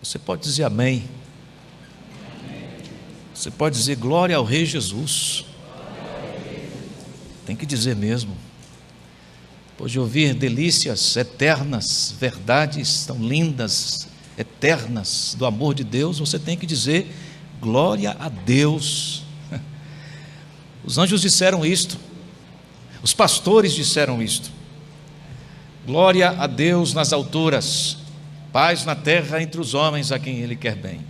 Você pode dizer amém. Você pode dizer glória ao Rei Jesus. Tem que dizer mesmo. Depois de ouvir delícias eternas, verdades tão lindas, eternas do amor de Deus, você tem que dizer glória a Deus. Os anjos disseram isto, os pastores disseram isto. Glória a Deus nas alturas, paz na terra entre os homens a quem Ele quer bem.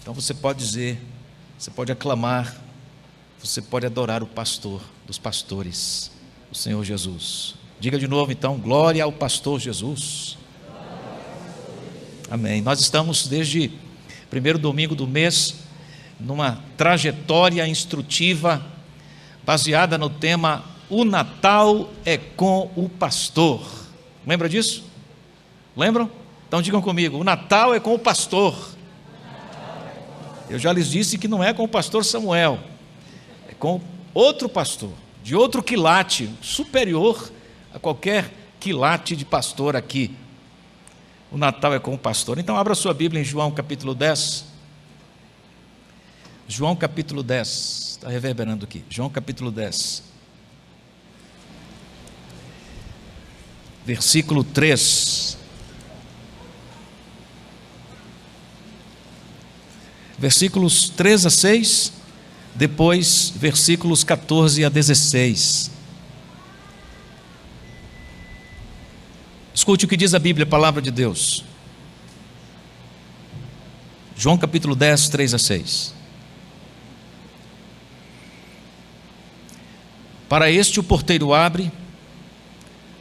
Então você pode dizer, você pode aclamar, você pode adorar o pastor dos pastores, o Senhor Jesus. Diga de novo então, glória ao pastor Jesus. Amém. Nós estamos desde primeiro domingo do mês numa trajetória instrutiva baseada no tema O Natal é com o pastor. Lembra disso? Lembram? Então digam comigo, o Natal é com o pastor. Eu já lhes disse que não é com o pastor Samuel, é com outro pastor, de outro quilate, superior a qualquer quilate de pastor aqui. O Natal é com o pastor. Então abra sua Bíblia em João capítulo 10. João capítulo 10, está reverberando aqui. João capítulo 10, versículo 3. Versículos 3 a 6, depois versículos 14 a 16. Escute o que diz a Bíblia, a palavra de Deus. João capítulo 10, 3 a 6. Para este o porteiro abre,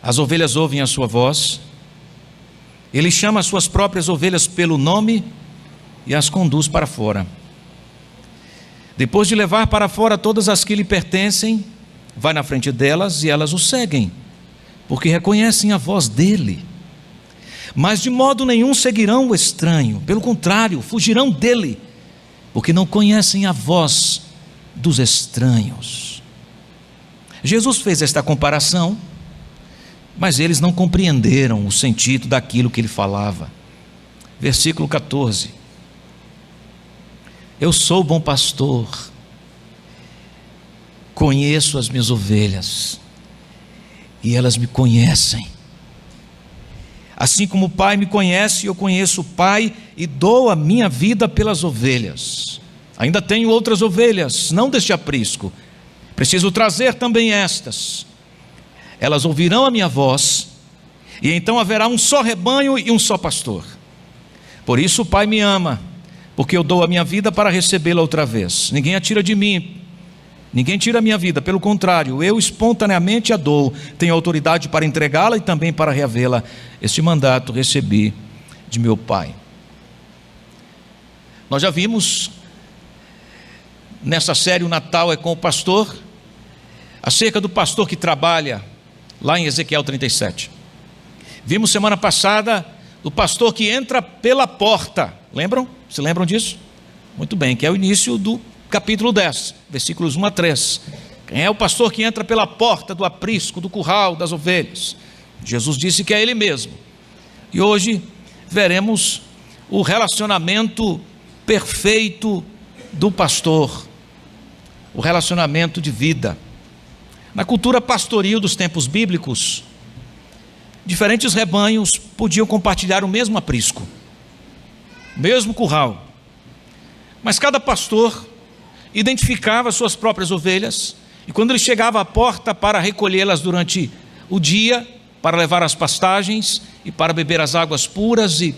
as ovelhas ouvem a sua voz, ele chama as suas próprias ovelhas pelo nome e as conduz para fora. Depois de levar para fora todas as que lhe pertencem, vai na frente delas e elas o seguem, porque reconhecem a voz dele. Mas de modo nenhum seguirão o estranho, pelo contrário, fugirão dele, porque não conhecem a voz dos estranhos. Jesus fez esta comparação, mas eles não compreenderam o sentido daquilo que ele falava. Versículo 14. Eu sou o bom pastor, conheço as minhas ovelhas, e elas me conhecem. Assim como o Pai me conhece, eu conheço o Pai e dou a minha vida pelas ovelhas. Ainda tenho outras ovelhas, não deste aprisco, preciso trazer também estas. Elas ouvirão a minha voz, e então haverá um só rebanho e um só pastor. Por isso o Pai me ama, porque eu dou a minha vida para recebê-la outra vez. Ninguém a tira de mim, ninguém tira a minha vida, pelo contrário, eu espontaneamente a dou. Tenho autoridade para entregá-la e também para reavê-la. Este mandato recebi de meu Pai. Nós já vimos nessa série O Natal é com o Pastor, acerca do pastor que trabalha lá em Ezequiel 37. Vimos semana passada do pastor que entra pela porta. Lembram? Se lembram disso? Muito bem, que é o início do capítulo 10, versículos 1 a 3. Quem é o pastor que entra pela porta do aprisco, do curral das ovelhas? Jesus disse que é ele mesmo. E hoje veremos o relacionamento perfeito do pastor, o relacionamento de vida. Na cultura pastoril dos tempos bíblicos, diferentes rebanhos podiam compartilhar o mesmo aprisco, mesmo curral, mas cada pastor identificava suas próprias ovelhas, e quando ele chegava à porta para recolhê-las durante o dia, para levar as pastagens e para beber as águas puras e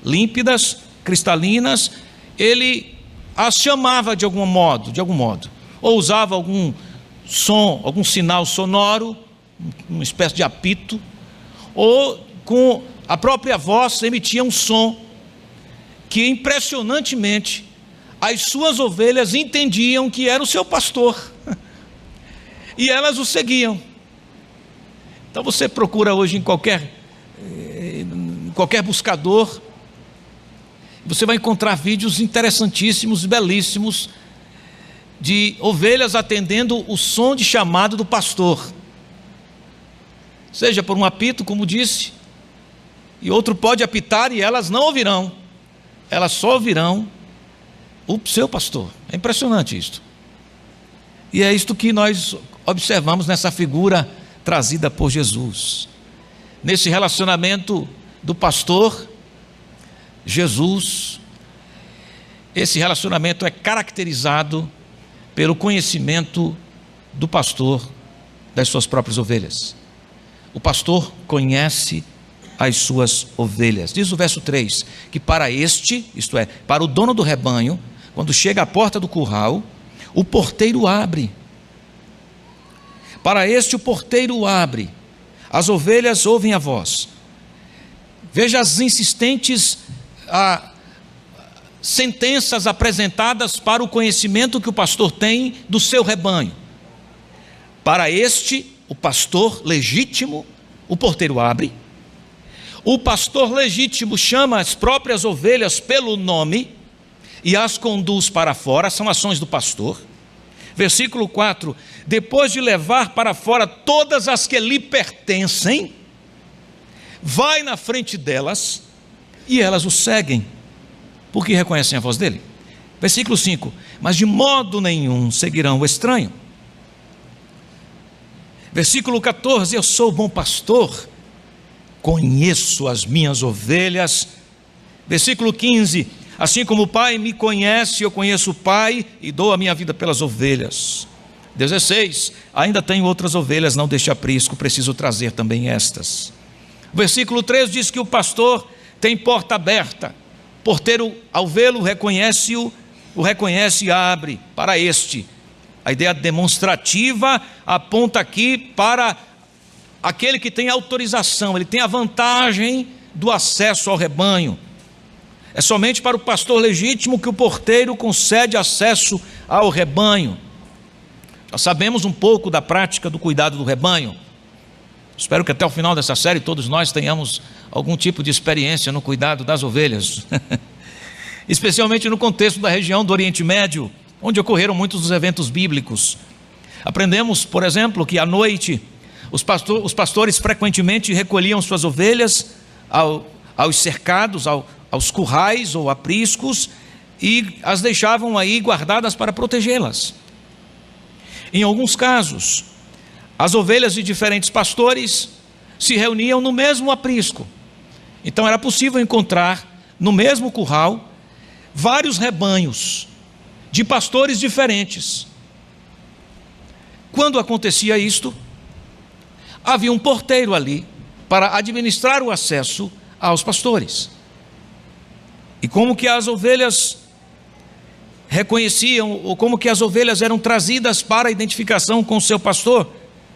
límpidas, cristalinas, ele as chamava de algum modo, ou usava algum som, algum sinal sonoro, uma espécie de apito, ou com a própria voz emitia um som que impressionantemente as suas ovelhas entendiam que era o seu pastor e elas o seguiam. Então você procura hoje em qualquer buscador, você vai encontrar vídeos interessantíssimos, belíssimos, de ovelhas atendendo o som de chamado do pastor, seja por um apito, como disse, e outro pode apitar e elas não ouvirão. Elas só ouvirão o seu pastor. É impressionante isto. E é isto que nós observamos nessa figura trazida por Jesus. Nesse relacionamento do pastor, Jesus, esse relacionamento é caracterizado pelo conhecimento do pastor das suas próprias ovelhas. O pastor conhece as suas ovelhas. Diz o verso 3, que para este, isto é, para o dono do rebanho, quando chega à porta do curral, o porteiro abre. Para este o porteiro abre. As ovelhas ouvem a voz. Veja as insistentes sentenças apresentadas para o conhecimento que o pastor tem do seu rebanho. Para este, o pastor legítimo, o porteiro abre. O pastor legítimo chama as próprias ovelhas pelo nome e as conduz para fora, são ações do pastor. Versículo 4, depois de levar para fora todas as que lhe pertencem, vai na frente delas e elas o seguem, porque reconhecem a voz dele. Versículo 5, mas de modo nenhum seguirão o estranho. Versículo 14, eu sou o bom pastor, conheço as minhas ovelhas. Versículo 15, assim como o Pai me conhece, eu conheço o Pai e dou a minha vida pelas ovelhas. 16, ainda tenho outras ovelhas, não deixe aprisco, preciso trazer também estas. Versículo 13 diz que o pastor tem porta aberta, porteiro ao vê-lo reconhece-o, o reconhece e abre para este. A ideia demonstrativa aponta aqui para aquele que tem autorização, ele tem a vantagem do acesso ao rebanho. É somente para o pastor legítimo que o porteiro concede acesso ao rebanho. Nós sabemos um pouco da prática do cuidado do rebanho. Espero que até o final dessa série todos nós tenhamos algum tipo de experiência no cuidado das ovelhas. Especialmente no contexto da região do Oriente Médio, onde ocorreram muitos dos eventos bíblicos. Aprendemos, por exemplo, que à noite os pastores frequentemente recolhiam suas ovelhas aos cercados, aos currais ou apriscos, e as deixavam aí guardadas para protegê-las. Em alguns casos, as ovelhas de diferentes pastores se reuniam no mesmo aprisco. Então era possível encontrar no mesmo curral vários rebanhos de pastores diferentes. Quando acontecia isto, havia um porteiro ali para administrar o acesso aos pastores. E como que as ovelhas reconheciam, ou como que as ovelhas eram trazidas para a identificação com o seu pastor?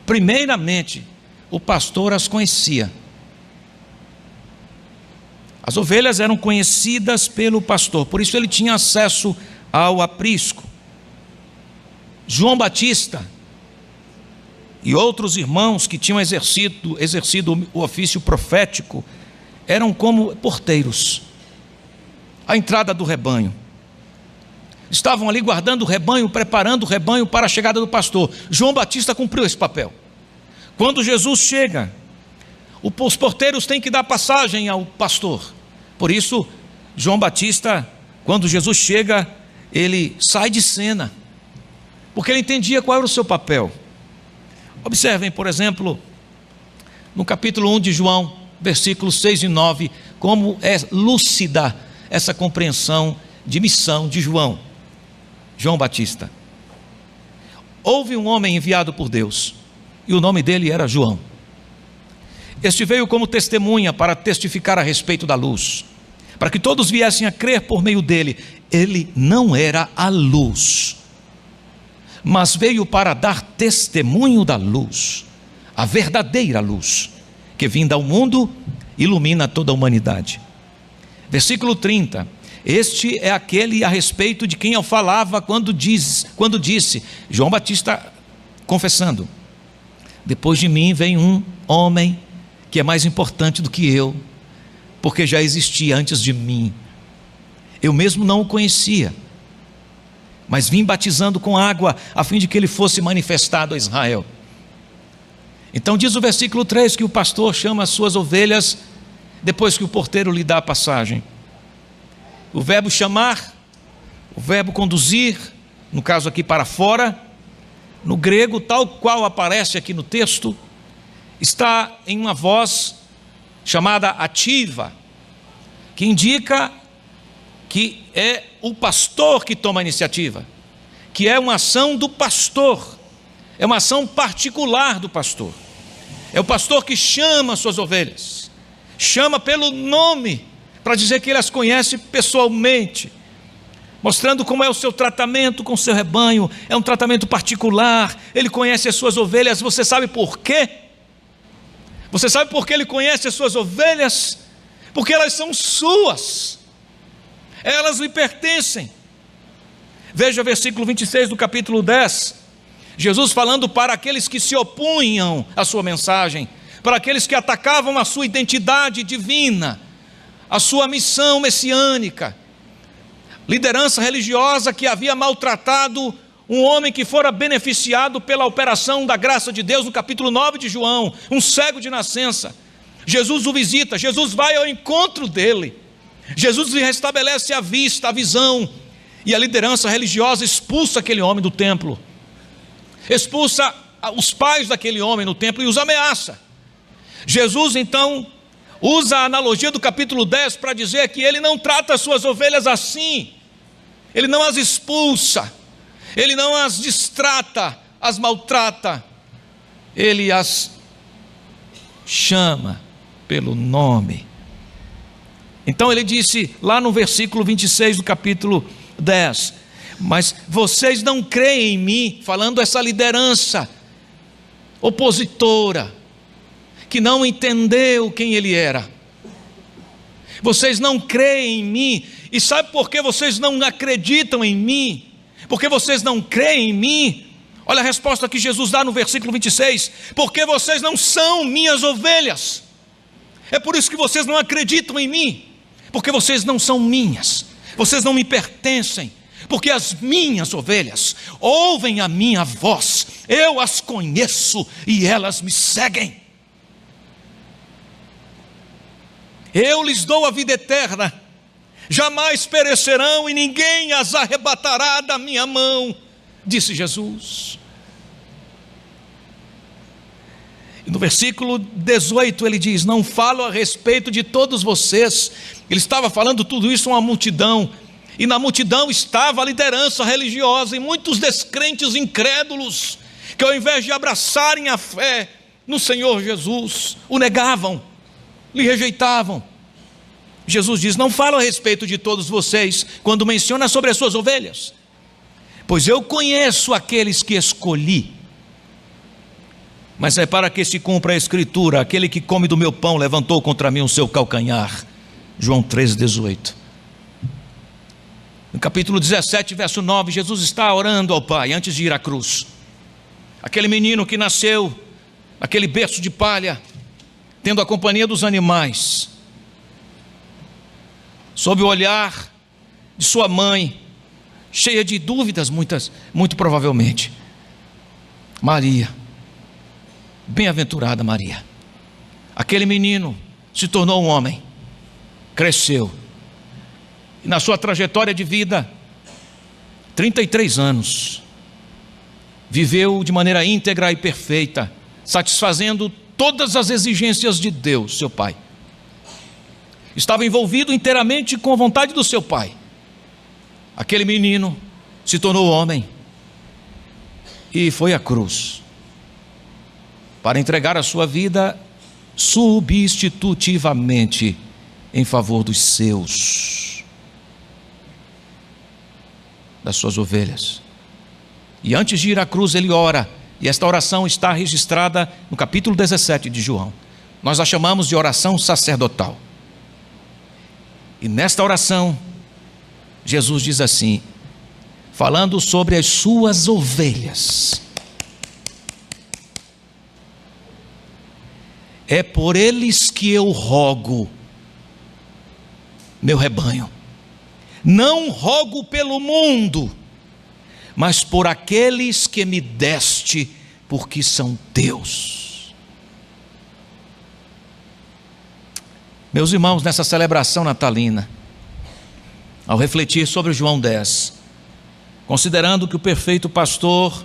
Primeiramente, o pastor as conhecia. As ovelhas eram conhecidas pelo pastor, por isso ele tinha acesso ao aprisco. João Batista e outros irmãos que tinham exercido o ofício profético eram como porteiros à entrada do rebanho. Estavam ali guardando o rebanho, preparando o rebanho para a chegada do pastor. João Batista cumpriu esse papel. Quando Jesus chega, os porteiros têm que dar passagem ao pastor. Por isso, João Batista, quando Jesus chega, ele sai de cena, porque ele entendia qual era o seu papel. Observem, por exemplo, no capítulo 1 de João, versículos 6 e 9, como é lúcida essa compreensão de missão de João Batista. Houve um homem enviado por Deus, e o nome dele era João. Este veio como testemunha para testificar a respeito da luz, para que todos viessem a crer por meio dele. Ele não era a luz, mas veio para dar testemunho da luz, a verdadeira luz, que vinda ao mundo, ilumina toda a humanidade. Versículo 30, este é aquele a respeito de quem eu falava quando disse, João Batista confessando, depois de mim vem um homem que é mais importante do que eu, porque já existia antes de mim. Eu mesmo não o conhecia, mas vim batizando com água, a fim de que ele fosse manifestado a Israel. Então diz o versículo 3 que o pastor chama as suas ovelhas depois que o porteiro lhe dá a passagem. O verbo chamar, o verbo conduzir, no caso aqui para fora, no grego, tal qual aparece aqui no texto, está em uma voz chamada ativa, que indica que é o pastor que toma a iniciativa, que é uma ação do pastor, é uma ação particular do pastor. É o pastor que chama as suas ovelhas, chama pelo nome, para dizer que ele as conhece pessoalmente, mostrando como é o seu tratamento com o seu rebanho. É um tratamento particular, ele conhece as suas ovelhas. Você sabe por quê? Você sabe por que ele conhece as suas ovelhas? Porque elas são suas, elas lhe pertencem. Veja o versículo 26 do capítulo 10, Jesus falando para aqueles que se opunham à sua mensagem, para aqueles que atacavam a sua identidade divina, a sua missão messiânica, liderança religiosa que havia maltratado um homem que fora beneficiado pela operação da graça de Deus, no capítulo 9 de João, um cego de nascença. Jesus o visita, Jesus vai ao encontro dele, Jesus lhe restabelece a vista, a visão, e a liderança religiosa expulsa aquele homem do templo, expulsa os pais daquele homem no templo e os ameaça. Jesus então usa a analogia do capítulo 10 para dizer que ele não trata as suas ovelhas assim, ele não as expulsa, ele não as distrata, as maltrata, ele as chama pelo nome. Então ele disse lá no versículo 26 do capítulo 10, mas vocês não creem em mim, falando essa liderança opositora, que não entendeu quem ele era. Vocês não creem em mim, e sabe por que vocês não acreditam em mim? Porque vocês não creem em mim. Olha a resposta que Jesus dá no versículo 26, porque vocês não são minhas ovelhas, é por isso que vocês não acreditam em mim, porque vocês não são minhas, vocês não me pertencem, porque as minhas ovelhas ouvem a minha voz, eu as conheço e elas me seguem. Eu lhes dou a vida eterna, jamais perecerão e ninguém as arrebatará da minha mão, disse Jesus. E no versículo 18 ele diz, não falo a respeito de todos vocês. Ele estava falando tudo isso a uma multidão, e na multidão estava a liderança religiosa e muitos descrentes incrédulos, que ao invés de abraçarem a fé no Senhor Jesus, o negavam, lhe rejeitavam. Jesus diz, não falo a respeito de todos vocês, quando menciona sobre as suas ovelhas, pois eu conheço aqueles que escolhi, mas é para que se cumpra a escritura, aquele que come do meu pão levantou contra mim o seu calcanhar. João 13:18. No capítulo 17, verso 9, Jesus está orando ao Pai, antes de ir à cruz. Aquele menino que nasceu naquele berço de palha, tendo a companhia dos animais, sob o olhar de sua mãe, cheia de dúvidas, muito provavelmente. Maria, bem-aventurada Maria, aquele menino se tornou um homem, cresceu, e na sua trajetória de vida, 33 anos, viveu de maneira íntegra e perfeita, satisfazendo todas as exigências de Deus, seu Pai. Estava envolvido inteiramente com a vontade do seu Pai. Aquele menino se tornou homem e foi à cruz para entregar a sua vida substitutivamente em favor dos seus, das suas ovelhas. E antes de ir à cruz ele ora, e esta oração está registrada no capítulo 17 de João. Nós a chamamos de oração sacerdotal. E nesta oração, Jesus diz assim, falando sobre as suas ovelhas: é por eles que eu rogo, meu rebanho. Não rogo pelo mundo, mas por aqueles que me deste, porque são teus. Meus irmãos, nessa celebração natalina, ao refletir sobre João 10, considerando que o perfeito pastor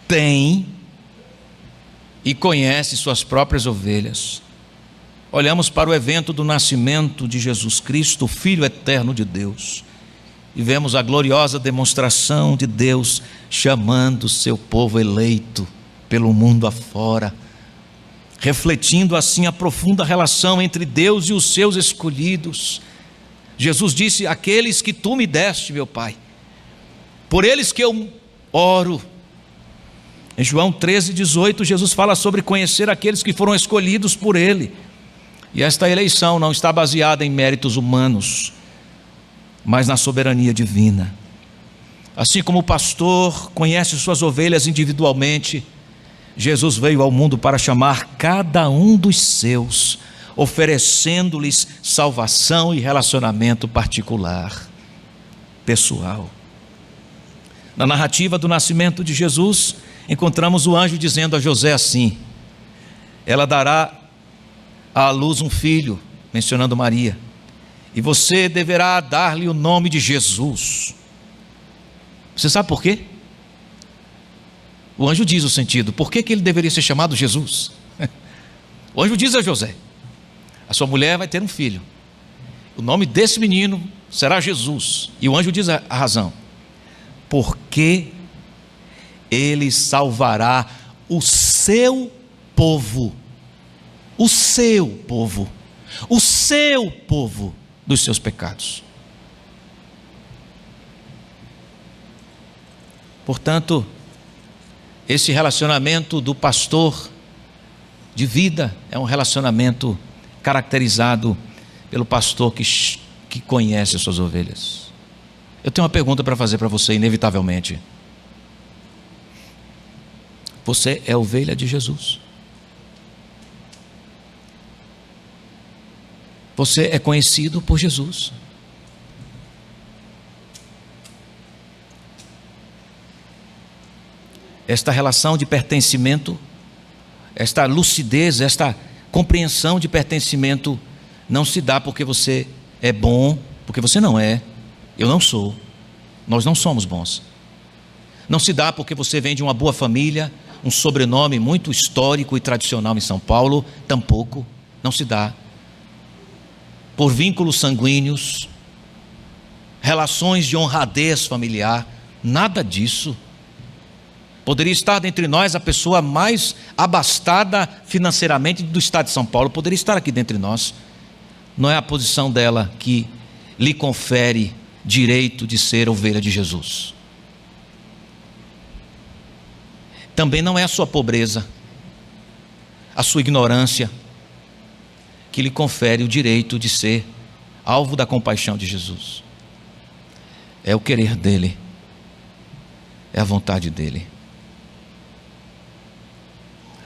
tem e conhece suas próprias ovelhas, olhamos para o evento do nascimento de Jesus Cristo, o Filho eterno de Deus, e vemos a gloriosa demonstração de Deus chamando o seu povo eleito pelo mundo afora, refletindo assim a profunda relação entre Deus e os seus escolhidos. Jesus disse: aqueles que tu me deste, meu Pai, por eles que eu oro. Em João 13:18, Jesus fala sobre conhecer aqueles que foram escolhidos por Ele. E esta eleição não está baseada em méritos humanos, mas na soberania divina. Assim como o pastor conhece suas ovelhas individualmente, Jesus veio ao mundo para chamar cada um dos seus, oferecendo-lhes salvação e relacionamento particular, pessoal. Na narrativa do nascimento de Jesus, encontramos o anjo dizendo a José assim: ela dará à luz um filho, mencionando Maria, e você deverá dar-lhe o nome de Jesus. Você sabe por quê? O anjo diz o sentido, por que ele deveria ser chamado Jesus? O anjo diz a José: a sua mulher vai ter um filho, o nome desse menino será Jesus. E o anjo diz a razão: porque ele salvará o seu povo, o seu povo, o seu povo dos seus pecados. Portanto, esse relacionamento do pastor de vida é um relacionamento caracterizado pelo pastor que conhece as suas ovelhas. Eu tenho uma pergunta para fazer para você, inevitavelmente. Você é ovelha de Jesus? Você é conhecido por Jesus? Esta relação de pertencimento, esta lucidez, esta compreensão de pertencimento não se dá porque você é bom, porque você não é, eu não sou, nós não somos bons. Não se dá porque você vem de uma boa família, um sobrenome muito histórico e tradicional em São Paulo, tampouco, não se dá. Por vínculos sanguíneos, relações de honradez familiar, nada disso. Poderia estar dentre nós a pessoa mais abastada financeiramente do estado de São Paulo, poderia estar aqui dentre nós. Não é a posição dela que lhe confere direito de ser ovelha de Jesus. Também não é a sua pobreza, a sua ignorância, que lhe confere o direito de ser alvo da compaixão de Jesus. É o querer dele, é a vontade dele.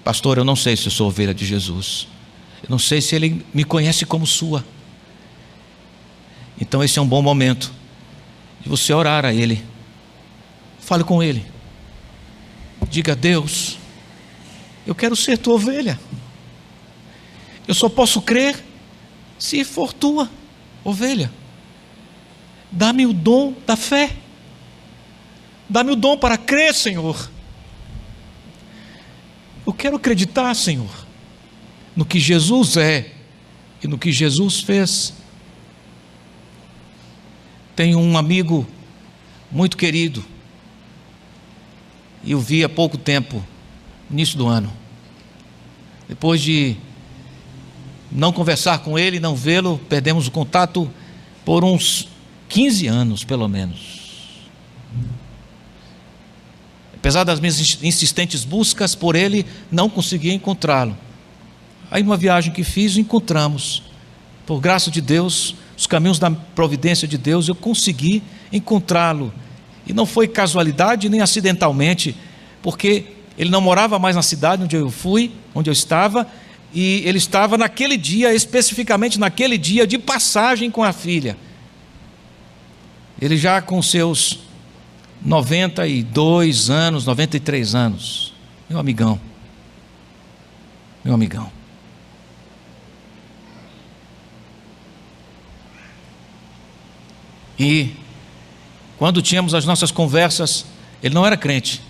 Pastor, eu não sei se eu sou ovelha de Jesus, eu não sei se ele me conhece como sua. Então esse é um bom momento de você orar a ele. Fale com ele, diga: Deus, eu quero ser tua ovelha. Eu só posso crer se for tua ovelha. Dá-me o dom da fé, dá-me o dom para crer, Senhor. Eu quero acreditar, Senhor, no que Jesus é e no que Jesus fez. Tenho um amigo muito querido, e eu vi há pouco tempo, início do ano. Depois de não conversar com ele, não vê-lo, perdemos o contato por uns 15 anos, pelo menos. Apesar das minhas insistentes buscas por ele, não consegui encontrá-lo. Aí numa viagem que fiz, encontramos. Por graça de Deus, os caminhos da providência de Deus, eu consegui encontrá-lo. E não foi casualidade nem acidentalmente, porque ele não morava mais na cidade onde eu fui, onde eu estava, e ele estava naquele dia, especificamente naquele dia, de passagem com a filha. Ele já com seus 92 anos, 93 anos, meu amigão. E quando tínhamos as nossas conversas, ele não era crente.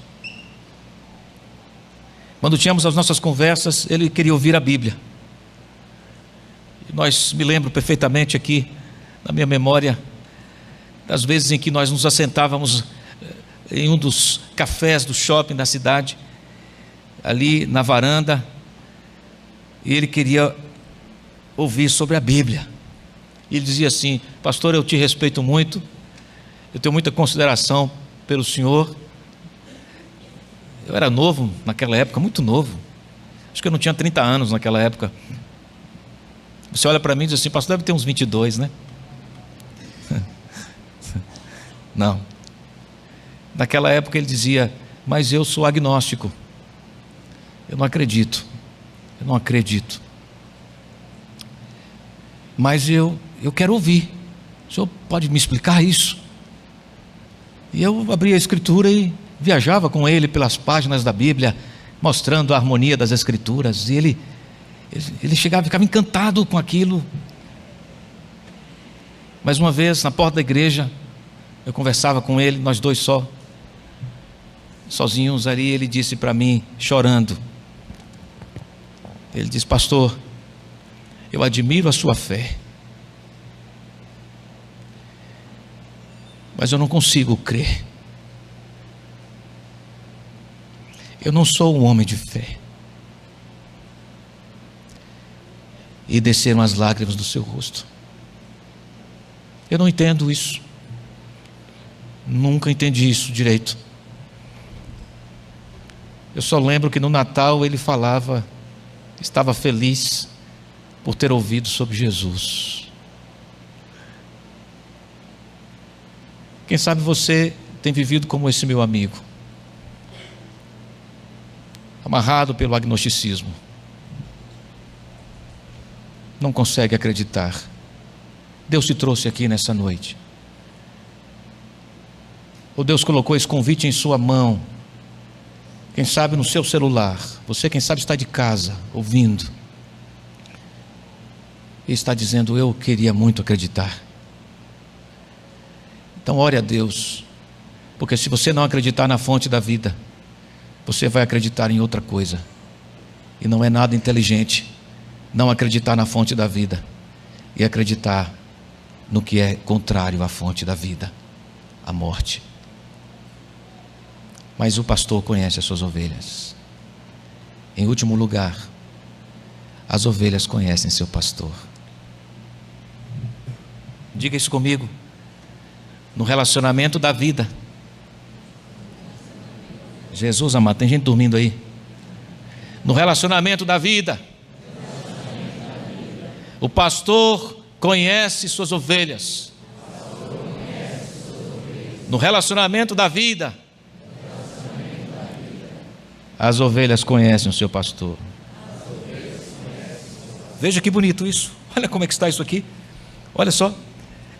Quando tínhamos as nossas conversas, ele queria ouvir a Bíblia. E me lembro perfeitamente aqui, na minha memória, das vezes em que nós nos assentávamos em um dos cafés do shopping da cidade, ali na varanda, e ele queria ouvir sobre a Bíblia. E ele dizia assim: pastor, eu te respeito muito, eu tenho muita consideração pelo senhor. Eu era novo naquela época, muito novo, acho que eu não tinha 30 anos naquela época. Você olha para mim e diz assim: pastor, deve ter uns 22, né? Não. Naquela época ele dizia: mas eu sou agnóstico, eu não acredito, mas eu quero ouvir, o senhor pode me explicar isso? E eu abria a escritura e viajava com ele pelas páginas da Bíblia, mostrando a harmonia das escrituras, e ele chegava e ficava encantado com aquilo. Mas uma vez, na porta da igreja, eu conversava com ele, nós dois sozinhos ali, ele disse para mim, chorando, ele disse: pastor, eu admiro a sua fé, mas eu não consigo crer. Eu não sou um homem de fé. E desceram as lágrimas do seu rosto. Eu não entendo isso. Nunca entendi isso direito. Eu só lembro que no Natal ele falava, estava feliz por ter ouvido sobre Jesus. Quem sabe você tem vivido como esse meu amigo, amarrado pelo agnosticismo, não consegue acreditar. Deus te trouxe aqui nessa noite, ou Deus colocou esse convite em sua mão, quem sabe no seu celular, você quem sabe está de casa, ouvindo, e está dizendo: eu queria muito acreditar. Então ore a Deus, porque se você não acreditar na fonte da vida, você vai acreditar em outra coisa, e não é nada inteligente não acreditar na fonte da vida e acreditar no que é contrário à fonte da vida, a morte. Mas o pastor conhece as suas ovelhas. Em último lugar, as ovelhas conhecem seu pastor. Diga isso comigo. No relacionamento da vida, Jesus amado, tem gente dormindo aí. No relacionamento da vida, o pastor conhece suas ovelhas. No relacionamento da vida, as ovelhas conhecem o seu pastor. Veja que bonito isso. Olha como é que está isso aqui. Olha só,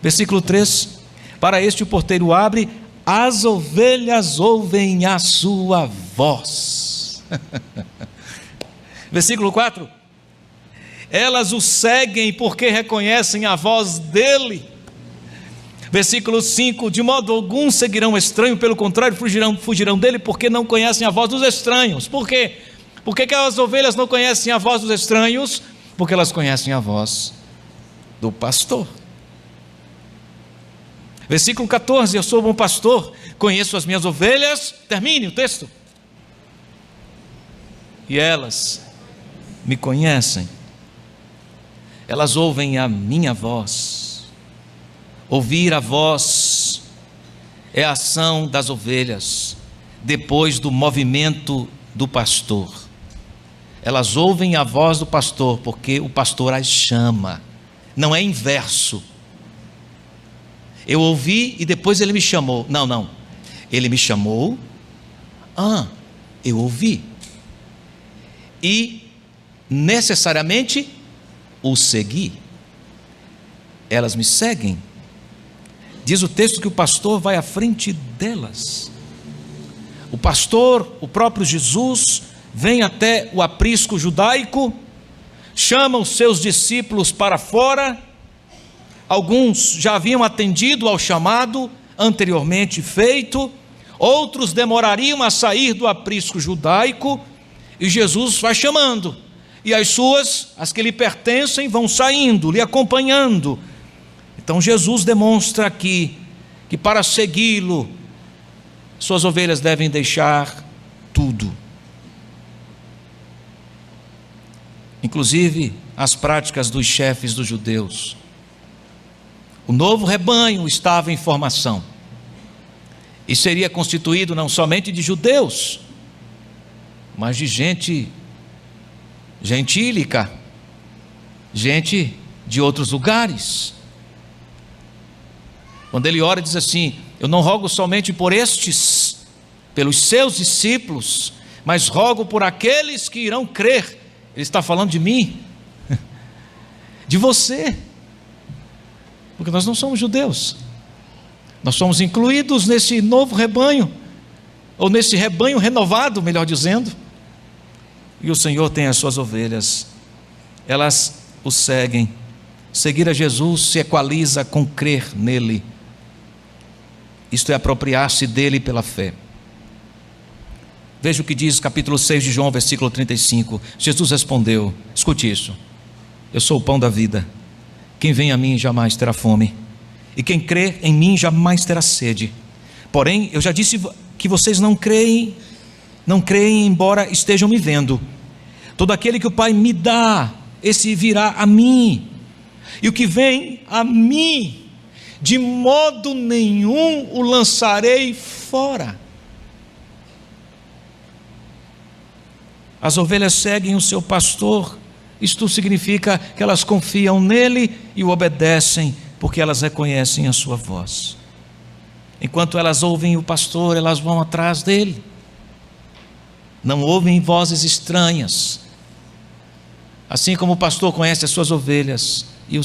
versículo 3: para este o porteiro abre, as ovelhas ouvem a sua voz. Versículo 4: elas o seguem porque reconhecem a voz dele. Versículo 5: de modo algum seguirão o estranho, pelo contrário fugirão dele, porque não conhecem a voz dos estranhos. Por quê? Por que as ovelhas não conhecem a voz dos estranhos? Porque elas conhecem a voz do pastor. Versículo 14: eu sou bom pastor, conheço as minhas ovelhas. Termine o texto. E elas me conhecem, elas ouvem a minha voz. Ouvir a voz é a ação das ovelhas depois do movimento do pastor. Elas ouvem a voz do pastor porque o pastor as chama, não é inverso. Eu ouvi e depois ele me chamou. Não, ele me chamou, eu ouvi e necessariamente o segui. Elas me seguem. Diz o texto que o pastor vai à frente delas. O pastor, o próprio Jesus, vem até o aprisco judaico, chama os seus discípulos para fora, Alguns já haviam atendido ao chamado anteriormente feito, outros demorariam a sair do aprisco judaico, e Jesus vai chamando, e as suas, as que lhe pertencem, vão saindo, lhe acompanhando. Então Jesus demonstra aqui que para segui-lo, suas ovelhas devem deixar tudo, inclusive as práticas dos chefes dos judeus. O novo rebanho estava em formação, e seria constituído não somente de judeus, mas de gente gentílica, gente de outros lugares. Quando ele ora, diz assim: eu não rogo somente por estes, pelos seus discípulos, mas rogo por aqueles que irão crer. Ele está falando de mim, de você, porque nós não somos judeus, nós somos incluídos nesse novo rebanho, ou nesse rebanho renovado, melhor dizendo, e o Senhor tem as suas ovelhas, elas o seguem. Seguir a Jesus se equaliza com crer nele, isto é, apropriar-se dele pela fé. Veja o que diz capítulo 6 de João, versículo 35. Jesus respondeu, escute isso: eu sou o pão da vida, quem vem a mim jamais terá fome, e quem crê em mim jamais terá sede. Porém, eu já disse que vocês não creem, embora estejam me vendo. Todo aquele que o Pai me dá, esse virá a mim, e o que vem a mim, de modo nenhum o lançarei fora. As ovelhas seguem o seu pastor. Isto significa que elas confiam nele e o obedecem, porque elas reconhecem a sua voz. Enquanto elas ouvem o pastor, elas vão atrás dele, não ouvem vozes estranhas. Assim como o pastor conhece as suas ovelhas, e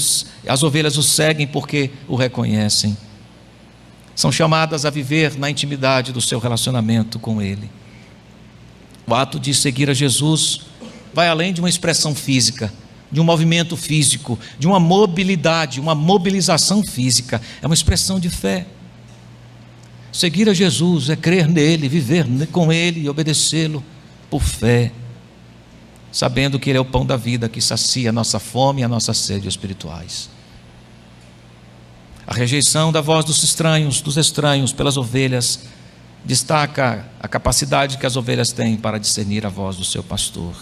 as ovelhas o seguem porque o reconhecem, são chamadas a viver na intimidade do seu relacionamento com ele. O ato de seguir a Jesus vai além de uma expressão física, de um movimento físico, de uma mobilidade, uma mobilização física. É uma expressão de fé. Seguir a Jesus é crer nele, viver com ele e obedecê-lo por fé, sabendo que ele é o pão da vida que sacia a nossa fome e a nossa sede espirituais. A rejeição da voz dos estranhos pelas ovelhas destaca a capacidade que as ovelhas têm para discernir a voz do seu pastor.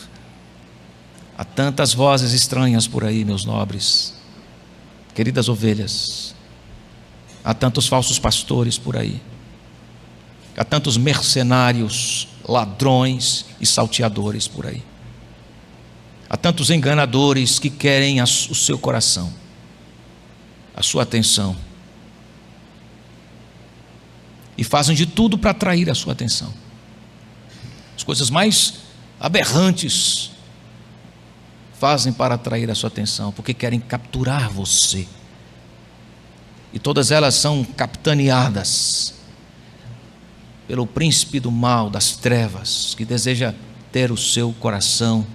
Há tantas vozes estranhas por aí, meus nobres, queridas ovelhas. Há tantos falsos pastores por aí. Há tantos mercenários, ladrões e salteadores por aí. Há tantos enganadores que querem o seu coração, a sua atenção, e fazem de tudo para atrair a sua atenção. As coisas mais aberrantes fazem para atrair a sua atenção, porque querem capturar você. E todas elas são capitaneadas pelo príncipe do mal, das trevas, que deseja ter o seu coração,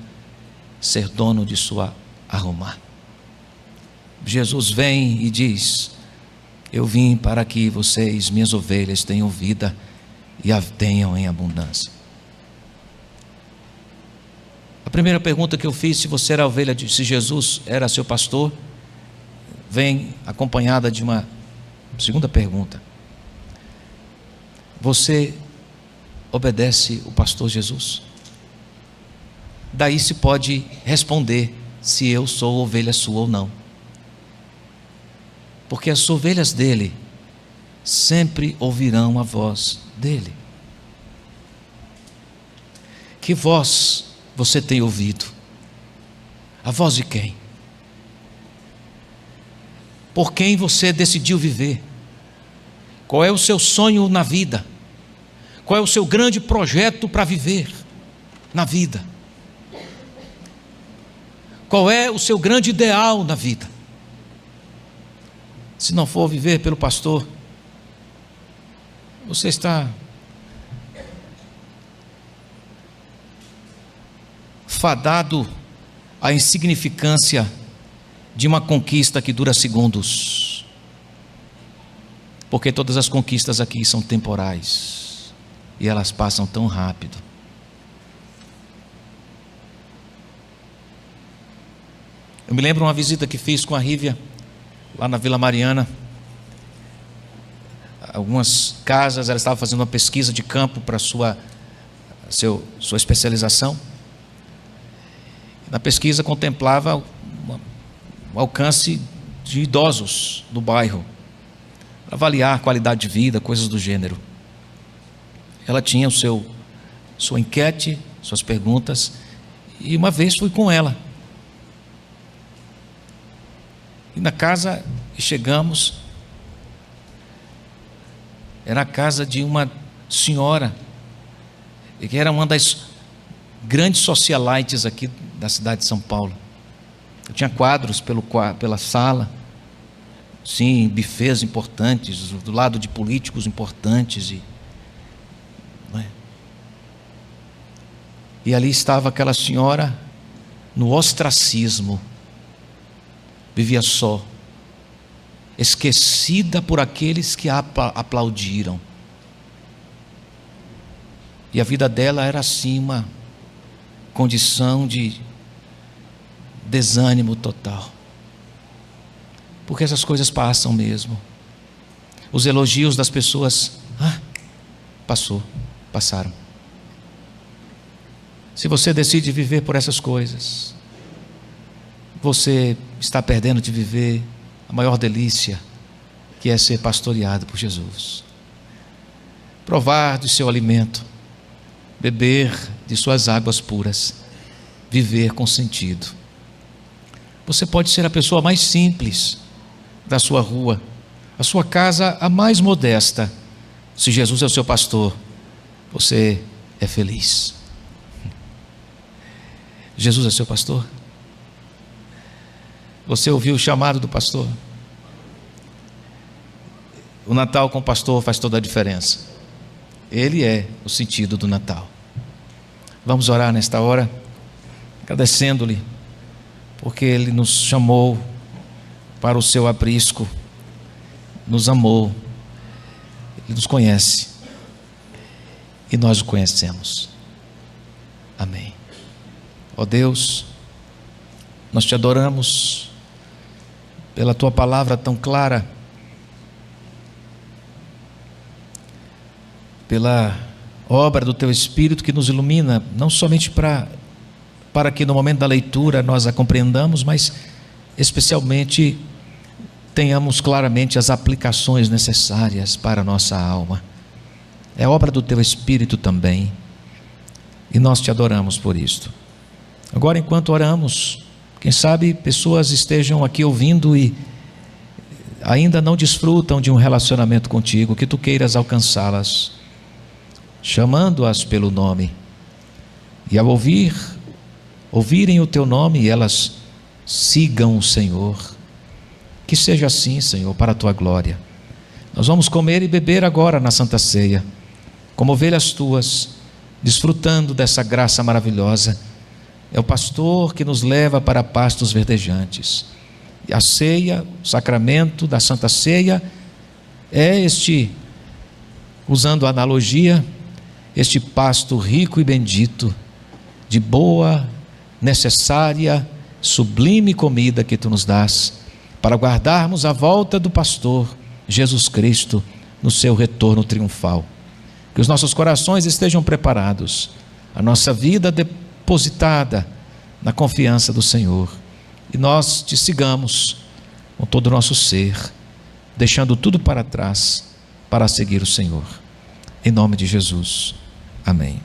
ser dono de sua alma. Jesus vem e diz: eu vim para que vocês, minhas ovelhas, tenham vida e a tenham em abundância. A primeira pergunta que eu fiz, se você era ovelha, se Jesus era seu pastor, vem acompanhada de uma segunda pergunta: você obedece o pastor Jesus? Daí se pode responder se eu sou ovelha sua ou não, porque as ovelhas dele sempre ouvirão a voz dele. Que voz você tem ouvido? A voz de quem? Por quem você decidiu viver? Qual é o seu sonho na vida? Qual é o seu grande projeto para viver na vida? Qual é o seu grande ideal na vida? Se não for viver pelo pastor, você está fadado à insignificância de uma conquista que dura segundos, porque todas as conquistas aqui são temporais e elas passam tão rápido. Eu me lembro uma visita que fiz com a Rívia lá na Vila Mariana. Algumas casas, ela estava fazendo uma pesquisa de campo para sua especialização. Na pesquisa contemplava o alcance de idosos do bairro, para avaliar a qualidade de vida, coisas do gênero. Ela tinha sua enquete, suas perguntas, e uma vez fui com ela. E na casa que chegamos, era a casa de uma senhora, que era uma das grandes socialites aqui da cidade de São Paulo. Eu tinha quadros pela sala, sim, bufês importantes, do lado de políticos importantes. E ali estava aquela senhora no ostracismo, vivia só, esquecida por aqueles que a aplaudiram. E a vida dela era assim, uma condição de desânimo total. Porque essas coisas passam mesmo. Os elogios das pessoas, passaram. Se você decide viver por essas coisas, você está perdendo de viver a maior delícia, que é ser pastoreado por Jesus. Provar de seu alimento, beber de suas águas puras, viver com sentido. Você pode ser a pessoa mais simples da sua rua, a sua casa a mais modesta. Se Jesus é o seu pastor, você é feliz. Jesus é seu pastor? Você ouviu o chamado do pastor? O Natal com o pastor faz toda a diferença. Ele é o sentido do Natal. Vamos orar nesta hora, agradecendo-lhe, porque Ele nos chamou para o seu aprisco, nos amou, Ele nos conhece e nós o conhecemos. Amém. Ó Deus, nós te adoramos pela tua palavra tão clara, pela obra do teu Espírito que nos ilumina, não somente para que no momento da leitura nós a compreendamos, mas especialmente tenhamos claramente as aplicações necessárias para a nossa alma. É obra do teu Espírito também, e nós te adoramos por isto. Agora, enquanto oramos, quem sabe pessoas estejam aqui ouvindo e ainda não desfrutam de um relacionamento contigo, que tu queiras alcançá-las, chamando-as pelo nome, e ao ouvirem o teu nome, e elas sigam o Senhor. Que seja assim, Senhor, para a tua glória. Nós vamos comer e beber agora na Santa Ceia, como ovelhas tuas, desfrutando dessa graça maravilhosa. É o pastor que nos leva para pastos verdejantes. E a ceia, o sacramento da Santa Ceia, é usando a analogia, este pasto rico e bendito, de boa, necessária, sublime comida que tu nos dás, para guardarmos a volta do pastor, Jesus Cristo, no seu retorno triunfal. Que os nossos corações estejam preparados, a nossa vida depositada na confiança do Senhor, e nós te sigamos com todo o nosso ser, deixando tudo para trás, para seguir o Senhor. Em nome de Jesus. Amém.